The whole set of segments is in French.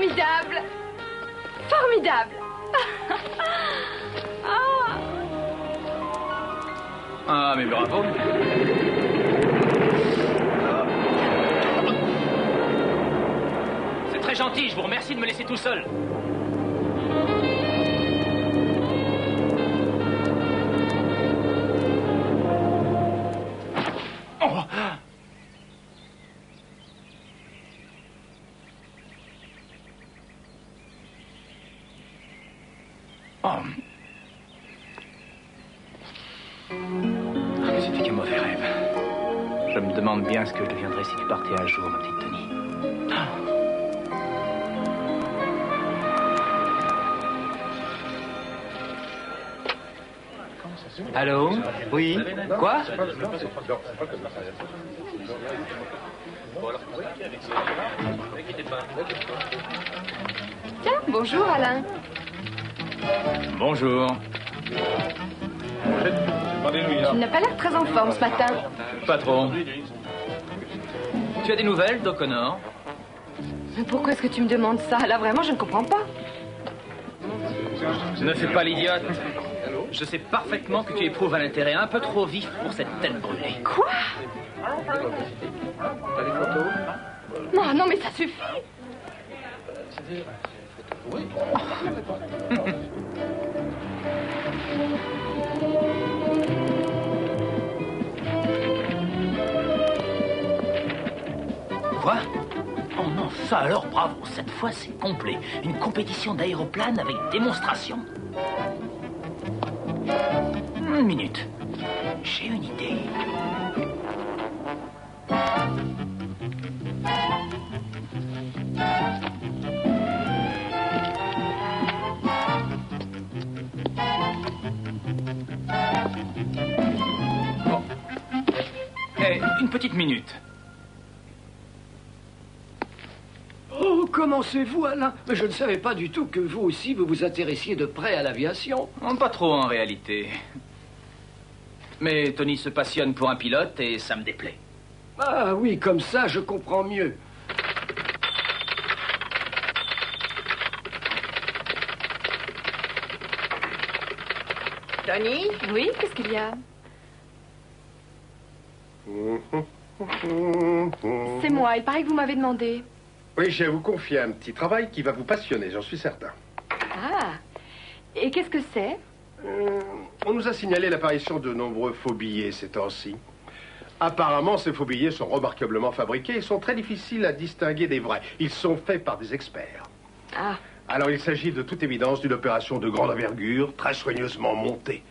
Formidable. Formidable. Ah. Ah, mais bravo. C'est très gentil, je vous remercie de me laisser tout seul. Oh. Oh. Ah, mais c'était qu'un mauvais rêve. Je me demande bien ce que je deviendrais si tu partais un jour, ma petite Tony. Ah. Allô? Oui? Quoi? Tiens, bonjour Alain. Bonjour. Tu n'as pas l'air très en forme ce matin. Pas trop. Tu as des nouvelles d'O'Connor? Mais pourquoi est-ce que tu me demandes ça? Là, vraiment, je ne comprends pas. Ne fais pas l'idiote. Je sais parfaitement que tu éprouves un intérêt un peu trop vif pour cette tête brûlée. Quoi? Non, non, mais ça suffit. Quoi? Oh non, ça alors, bravo. Cette fois, c'est complet. Une compétition d'aéroplane avec démonstration. Une minute. J'ai une idée. Bon. Eh, une petite minute. Oh, commencez-vous, Alain? Mais je ne savais pas du tout que vous aussi, vous vous intéressiez de près à l'aviation. Pas trop, en réalité. Mais Tony se passionne pour un pilote et ça me déplaît. Ah oui, comme ça, je comprends mieux. Tony? Oui, qu'est-ce qu'il y a? C'est moi, il paraît que vous m'avez demandé. Oui, j'ai à vous confier un petit travail qui va vous passionner, j'en suis certain. Ah, et qu'est-ce que c'est? On nous a signalé l'apparition de nombreux faux billets ces temps-ci. Apparemment, ces faux billets sont remarquablement fabriqués et sont très difficiles à distinguer des vrais. Ils sont faits par des experts. Ah. Alors, il s'agit de toute évidence d'une opération de grande envergure, très soigneusement montée.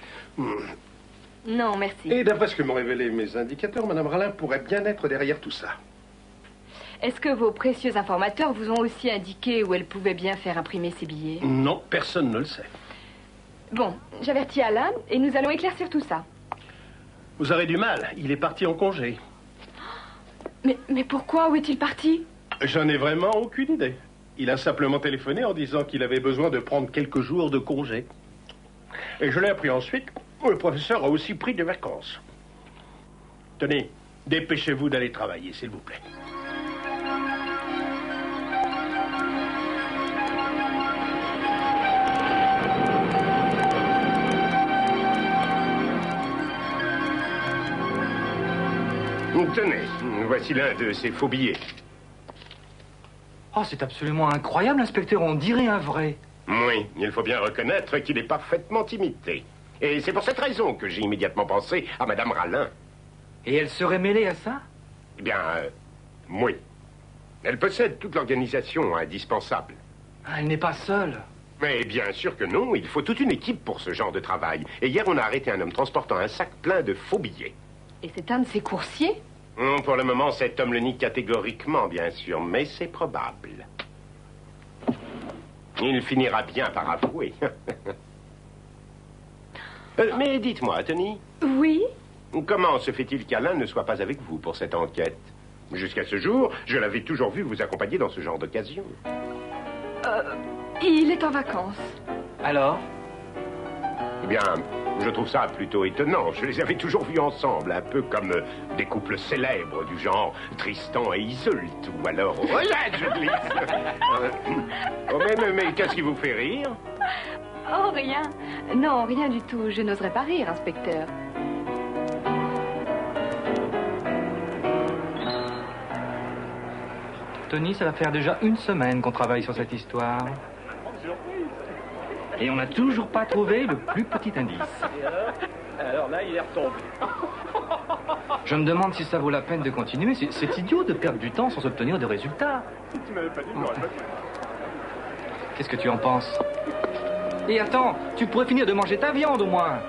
Non, merci. Et d'après ce que m'ont révélé mes indicateurs, Madame Rallin pourrait bien être derrière tout ça. Est-ce que vos précieux informateurs vous ont aussi indiqué où elle pouvait bien faire imprimer ces billets? Non, personne ne le sait. Bon, j'avertis Alain et nous allons éclaircir tout ça. Vous aurez du mal, il est parti en congé. Mais pourquoi? Où est-il parti? J'en ai vraiment aucune idée. Il a simplement téléphoné en disant qu'il avait besoin de prendre quelques jours de congé. Et je l'ai appris ensuite, le professeur a aussi pris des vacances. Tenez, dépêchez-vous d'aller travailler, s'il vous plaît. Tenez, voici l'un de ces faux billets. Oh, c'est absolument incroyable, inspecteur. On dirait un vrai. Oui, il faut bien reconnaître qu'il est parfaitement imité. Et c'est pour cette raison que j'ai immédiatement pensé à Madame Rallin. Et elle serait mêlée à ça? Eh bien, oui. Elle possède toute l'organisation indispensable. Ah, elle n'est pas seule. Mais bien sûr que non, il faut toute une équipe pour ce genre de travail. Et hier, on a arrêté un homme transportant un sac plein de faux billets. Et c'est un de ces coursiers? Pour le moment, cet homme le nie catégoriquement, bien sûr, mais c'est probable. Il finira bien par avouer. Mais dites-moi, Tony. Oui? Comment se fait-il qu'Alain ne soit pas avec vous pour cette enquête? Jusqu'à ce jour, je l'avais toujours vu vous accompagner dans ce genre d'occasion. Il est en vacances. Alors? Eh bien, Je trouve ça plutôt étonnant. Je les avais toujours vus ensemble, un peu comme des couples célèbres du genre Tristan et Iseult, ou alors... Voilà, je glisse. Oh, mais qu'est-ce qui vous fait rire? Oh, rien. Non, rien du tout. Je n'oserais pas rire, inspecteur. Tony, ça va faire déjà 1 semaine qu'on travaille sur cette histoire. Et on n'a toujours pas trouvé le plus petit indice. Alors là, il est retombé. Je me demande si ça vaut la peine de continuer. C'est idiot de perdre du temps sans obtenir de résultats. Si tu m'avais pas dit, je n'aurais pas dit. Qu'est-ce que tu en penses? Et attends, tu pourrais finir de manger ta viande au moins.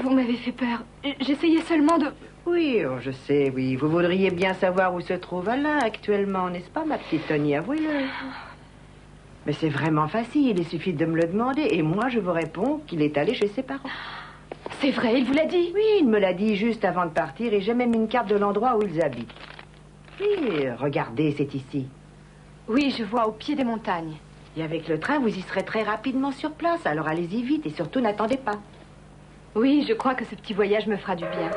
Vous m'avez fait peur. J'essayais seulement de... Oui, oh, je sais, oui. Vous voudriez bien savoir où se trouve Alain actuellement, n'est-ce pas, ma petite Tony? Avouez-le. Mais c'est vraiment facile, il suffit de me le demander. Et moi, je vous réponds qu'il est allé chez ses parents. C'est vrai, il vous l'a dit? Oui, il me l'a dit juste avant de partir et j'ai même une carte de l'endroit où ils habitent. Oui, regardez, c'est ici. Oui, je vois, au pied des montagnes. Et avec le train, vous y serez très rapidement sur place. Alors allez-y vite et surtout n'attendez pas. Oui, je crois que ce petit voyage me fera du bien.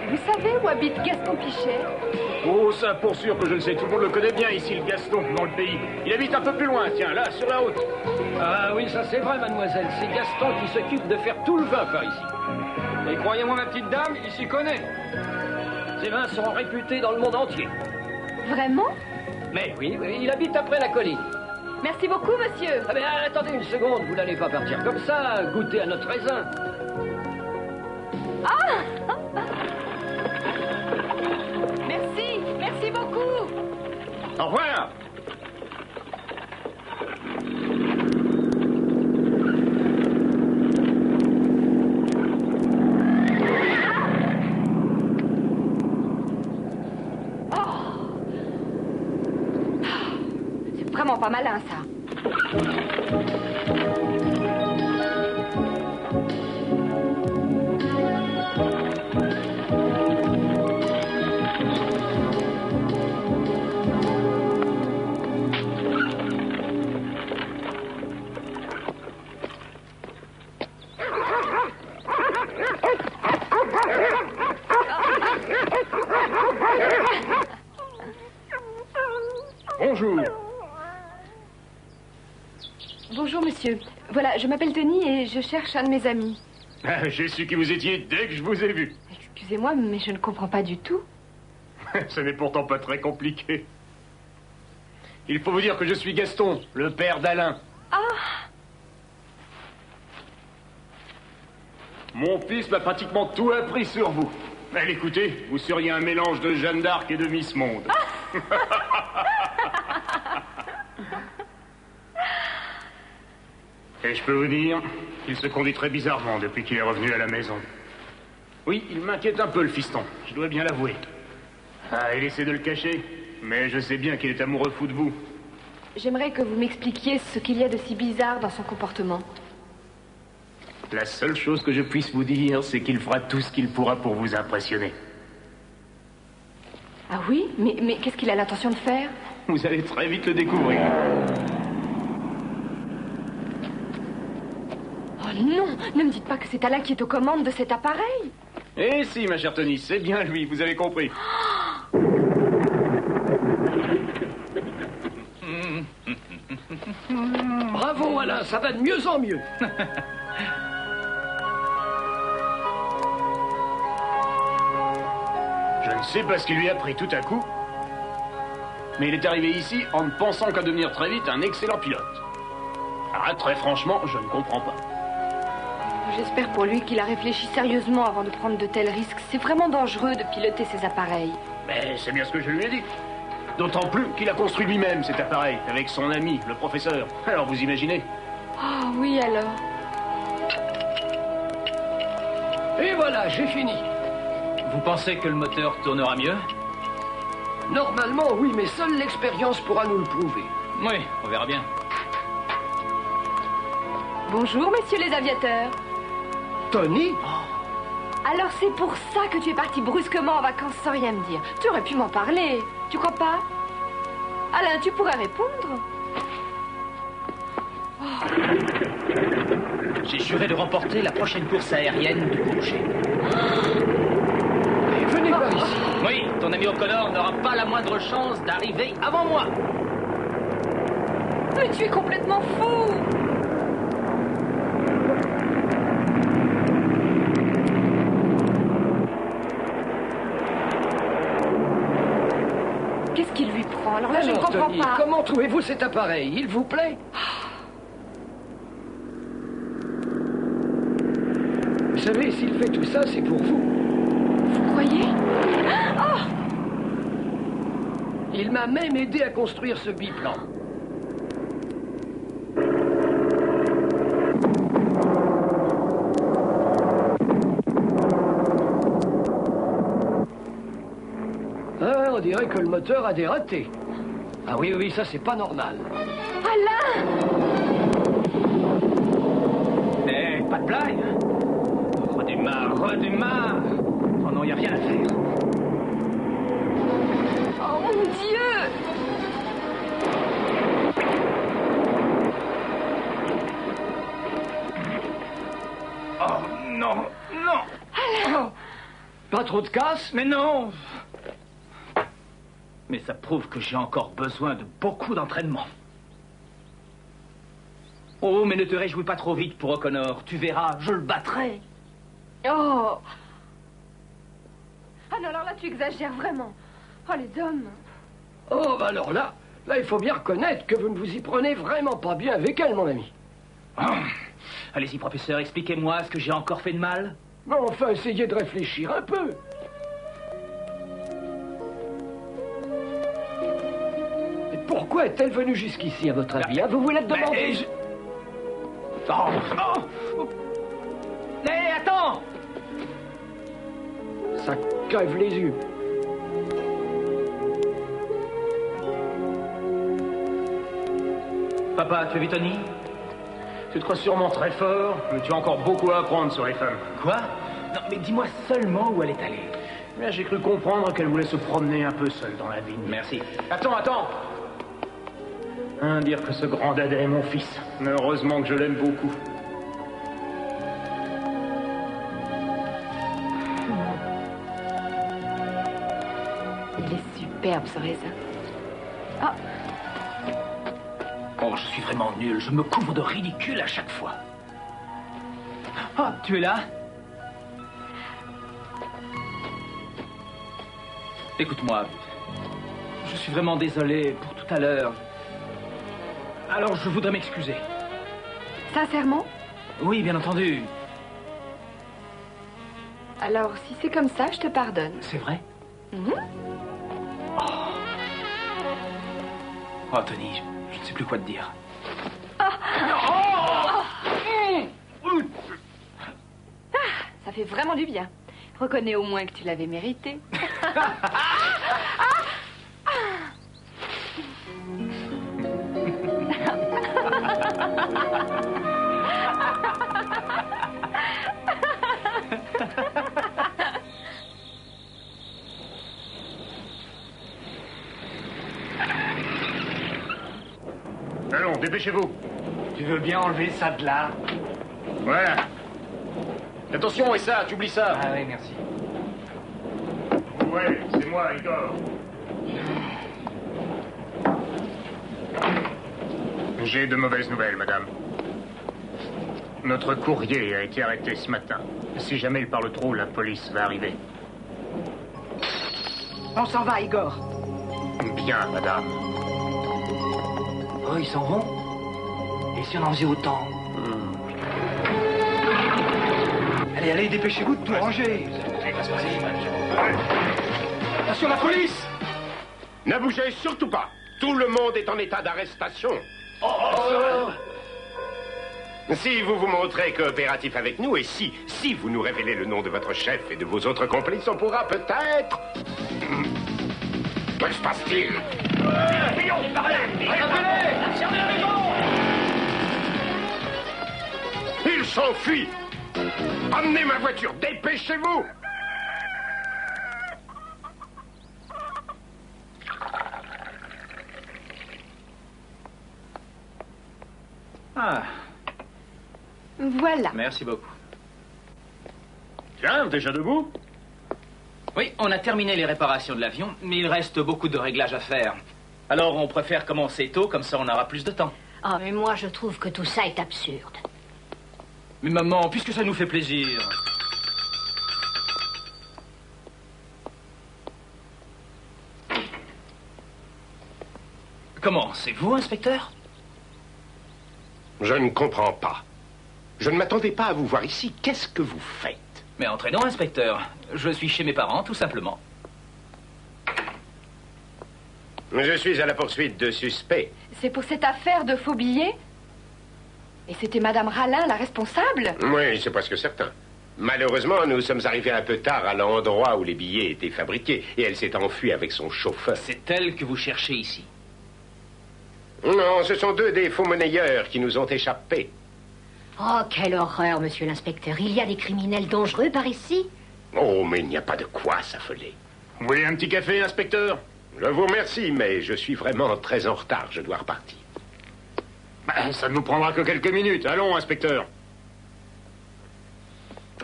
Vous savez où habite Gaston Pichet? Oh, ça, pour sûr que je le sais. Tout le monde le connaît bien ici, le Gaston, dans le pays. Il habite un peu plus loin, tiens, là, sur la route. Ah oui, ça c'est vrai, mademoiselle. C'est Gaston qui s'occupe de faire tout le vin par ici. Et croyez-moi, ma petite dame, il s'y connaît. Ces vins sont réputés dans le monde entier. Vraiment? Mais oui, il habite après la colline. Merci beaucoup, monsieur. Ah mais attendez une seconde, vous n'allez pas partir comme ça, goûter à notre raisin. Ah! Merci beaucoup. Au revoir. C'est vraiment pas malin, ça. Bonjour. Bonjour, monsieur. Voilà, je m'appelle Tony et je cherche un de mes amis. J'ai su qui vous étiez dès que je vous ai vu. Excusez-moi, mais je ne comprends pas du tout. Ce n'est pourtant pas très compliqué. Il faut vous dire que je suis Gaston, le père d'Alain. Ah! Mon fils m'a pratiquement tout appris sur vous. Mais écoutez, vous seriez un mélange de Jeanne d'Arc et de Miss Monde. Et je peux vous dire qu'il se conduit très bizarrement depuis qu'il est revenu à la maison. Oui, il m'inquiète un peu, le fiston, je dois bien l'avouer. Ah, il essaie de le cacher, mais je sais bien qu'il est amoureux fou de vous. J'aimerais que vous m'expliquiez ce qu'il y a de si bizarre dans son comportement. La seule chose que je puisse vous dire, c'est qu'il fera tout ce qu'il pourra pour vous impressionner. Ah oui? Mais qu'est-ce qu'il a l'intention de faire? Vous allez très vite le découvrir. Oh non! Ne me dites pas que c'est Alain qui est aux commandes de cet appareil! Eh si, ma chère Tony, c'est bien lui, vous avez compris. Bravo, Alain, ça va de mieux en mieux. Je ne sais pas ce qui lui a pris tout à coup, mais il est arrivé ici en ne pensant qu'à devenir très vite un excellent pilote. Ah, très franchement, je ne comprends pas. J'espère pour lui qu'il a réfléchi sérieusement avant de prendre de tels risques. C'est vraiment dangereux de piloter ces appareils. Mais c'est bien ce que je lui ai dit. D'autant plus qu'il a construit lui-même cet appareil, avec son ami, le professeur. Alors vous imaginez? Oh oui, alors. Et voilà, j'ai fini. Vous pensez que le moteur tournera mieux? Normalement, oui, mais seule l'expérience pourra nous le prouver. Oui, on verra bien. Bonjour, messieurs les aviateurs. Tony? Alors c'est pour ça que tu es parti brusquement en vacances sans rien me dire. Tu aurais pu m'en parler, tu crois pas? Alain, tu pourrais répondre. J'ai juré de remporter la prochaine course aérienne de Bourget. Venez par ici. Oui, ton ami O'Connor n'aura pas la moindre chance d'arriver avant moi. Mais tu es complètement fou. Qu'est-ce qu'il lui prend? Alors là, je ne Alors, comprends Tony, pas. comment trouvez-vous cet appareil? Il vous plaît? Vous savez, s'il fait tout ça, c'est pour vous. Vous croyez? Oh! Il m'a même aidé à construire ce biplan. Ah, on dirait que le moteur a des ratés. Ah oui, oui, ça c'est pas normal. Alain! Eh, pas de blague. Redémarre, redémarre. Oh non, y a rien à faire. Oh mon Dieu! Oh non, non. Pas trop de casse? Mais non. Mais ça prouve que j'ai encore besoin de beaucoup d'entraînement. Oh, mais ne te réjouis pas trop vite pour O'Connor. Tu verras, je le battrai. Oh! Ah non, alors là, tu exagères vraiment. Oh, les hommes. Oh, bah alors là, il faut bien reconnaître que vous ne vous y prenez vraiment pas bien avec elle, mon ami. Allez-y, professeur, expliquez-moi ce que j'ai encore fait de mal. Mais enfin, essayez de réfléchir un peu. Et pourquoi est-elle venue jusqu'ici, à votre avis, hein? Vous vous l'êtes demandé? Oh, oh. Hé, attends! Ça crève les yeux. Papa, tu as vu Tony? Tu te crois sûrement très fort, mais tu as encore beaucoup à apprendre sur les femmes. Quoi? Non, mais dis-moi seulement où elle est allée. Bien, j'ai cru comprendre qu'elle voulait se promener un peu seule dans la vigne. Merci. Attends! Dire que ce grand dada est mon fils. Mais heureusement que je l'aime beaucoup. Il est superbe, ce raisin. Oh, Oh, je suis vraiment nul. Je me couvre de ridicule à chaque fois. Oh, tu es là? Écoute-moi. Je suis vraiment désolé pour tout à l'heure. Alors, je voudrais m'excuser. sincèrement? Oui, bien entendu. Alors, si c'est comme ça, je te pardonne. C'est vrai? Mhm. Oh, Tony, je ne sais plus quoi te dire. Ça fait vraiment du bien. Reconnais au moins que tu l'avais mérité. Allons, dépêchez-vous. Tu veux bien enlever ça de là? Voilà. Attention, et ça, tu oublies ça. Ah oui, merci. Ouais, c'est moi, Igor. J'ai de mauvaises nouvelles, madame. Notre courrier a été arrêté ce matin. Si jamais il parle trop, la police va arriver. On s'en va, Igor. Bien, madame. Oh, ils s'en vont? Et si on en faisait autant? Allez, allez, dépêchez-vous de tout ranger. Attention, la police! Ne bougez surtout pas. Tout le monde est en état d'arrestation. Si vous vous montrez coopératif avec nous et si vous nous révélez le nom de votre chef et de vos autres complices, on pourra peut-être... Que se passe-t-il? Il s'enfuit. Emmenez ma voiture, dépêchez-vous. Ah, Voilà. merci beaucoup. Tiens, déjà debout? Oui, on a terminé les réparations de l'avion, mais il reste beaucoup de réglages à faire. Alors on préfère commencer tôt, comme ça on aura plus de temps. Oh, mais moi, je trouve que tout ça est absurde. Mais maman, puisque ça nous fait plaisir... Comment, c'est vous, inspecteur? Je ne comprends pas. Je ne m'attendais pas à vous voir ici. Qu'est-ce que vous faites? Mais entraînons, inspecteur. Je suis chez mes parents, tout simplement. Je suis à la poursuite de suspects. C'est pour cette affaire de faux billets? Et c'était Madame Rallin, la responsable? Oui, c'est presque certain. Malheureusement, nous sommes arrivés un peu tard à l'endroit où les billets étaient fabriqués et elle s'est enfuie avec son chauffeur. C'est elle que vous cherchez ici. Non, ce sont deux des faux monnayeurs qui nous ont échappé. Oh, quelle horreur, monsieur l'inspecteur. Il y a des criminels dangereux par ici? Oh, mais il n'y a pas de quoi s'affoler. Vous voulez un petit café, inspecteur? Je vous remercie, mais je suis vraiment très en retard. Je dois repartir. Ben, ça ne nous prendra que quelques minutes. Allons, inspecteur.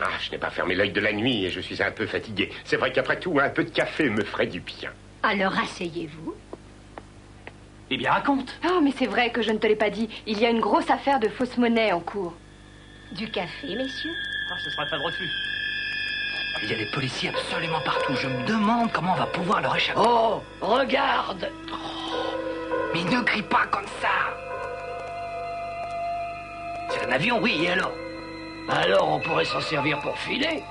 Ah, je n'ai pas fermé l'œil de la nuit et je suis un peu fatigué. C'est vrai qu'après tout, un peu de café me ferait du bien. Alors, asseyez-vous. Eh bien, raconte. Oh, mais c'est vrai que je ne te l'ai pas dit. Il y a une grosse affaire de fausse monnaie en cours. Du café, messieurs? Ah, ce sera pas de refus. Il y a des policiers absolument partout. Je me demande comment on va pouvoir leur échapper. Oh, regarde! Mais ne crie pas comme ça. C'est un avion, oui, et alors? Alors on pourrait s'en servir pour filer.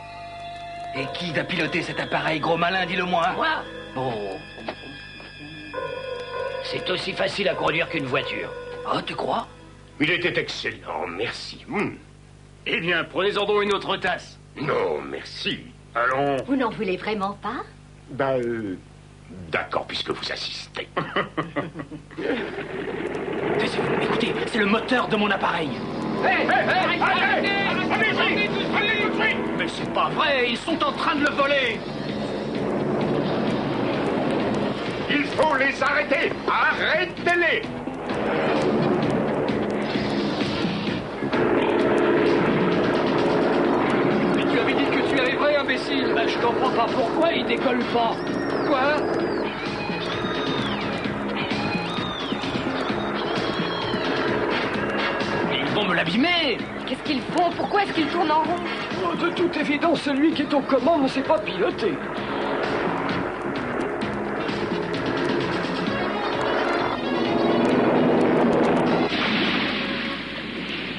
Et qui va piloter cet appareil, gros malin, dis-le-moi? Moi? Bon. C'est aussi facile à conduire qu'une voiture. Oh, tu crois? Il était excellent, merci. Eh bien, prenez-en donc une autre tasse. Non, merci. Allons. Vous n'en voulez vraiment pas? D'accord, puisque vous assistez. Taisez-vous. Écoutez, c'est le moteur de mon appareil. Mais c'est pas vrai, ils sont en train de le voler. Il faut les arrêter. Arrêtez-les. Mais tu avais dit que tu arriverais, imbécile. Ben, je comprends pas pourquoi il décolle pas. Quoi? Ils vont me l'abîmer. Qu'est-ce qu'ils font? Pourquoi est-ce qu'ils tournent en rond? Oh, de toute évidence, celui qui est aux commandes ne sait pas piloter.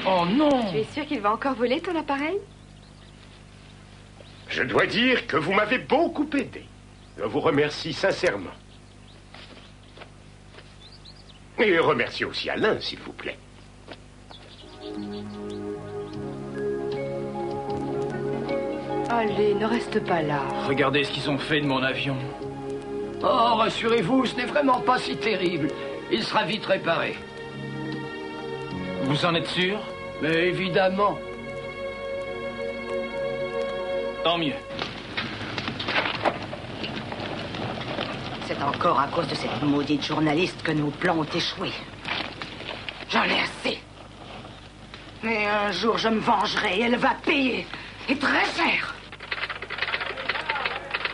Oh non. Tu es sûr qu'il va encore voler ton appareil? Je dois dire que vous m'avez beaucoup aidé. Je vous remercie sincèrement. Et remerciez aussi Alain, s'il vous plaît. Allez, ne reste pas là. Regardez ce qu'ils ont fait de mon avion. Oh, rassurez-vous, ce n'est vraiment pas si terrible. Il sera vite réparé. Vous en êtes sûr? Mais évidemment. Tant mieux. C'est encore à cause de cette maudite journaliste que nos plans ont échoué. J'en ai assez. Mais un jour, je me vengerai. Elle va payer. Et très cher.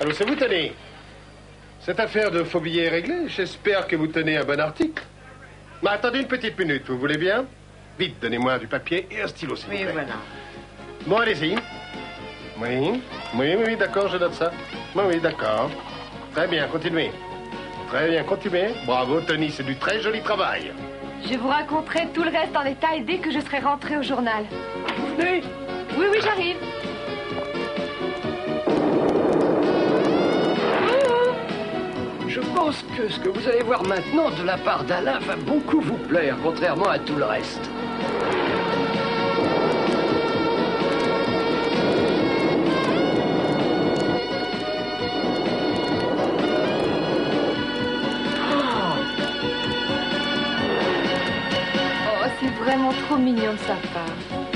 Allô, c'est vous, Tony? Cette affaire de faux billets est réglée. J'espère que vous tenez un bon article. Mais attendez une petite minute, vous voulez bien? Vite, donnez-moi du papier et un stylo, s'il vous plaît. Oui, voilà. Bon, allez-y. Oui, d'accord, je note ça. Oui, d'accord. Très bien, continuez. Très bien, continuez. Bravo, Tony, c'est du très joli travail. Je vous raconterai tout le reste en détail dès que je serai rentrée au journal. Vous venez? Oui, j'arrive. Je pense que ce que vous allez voir maintenant de la part d'Alain va beaucoup vous plaire, contrairement à tout le reste. Oh, c'est vraiment trop mignon de sa part.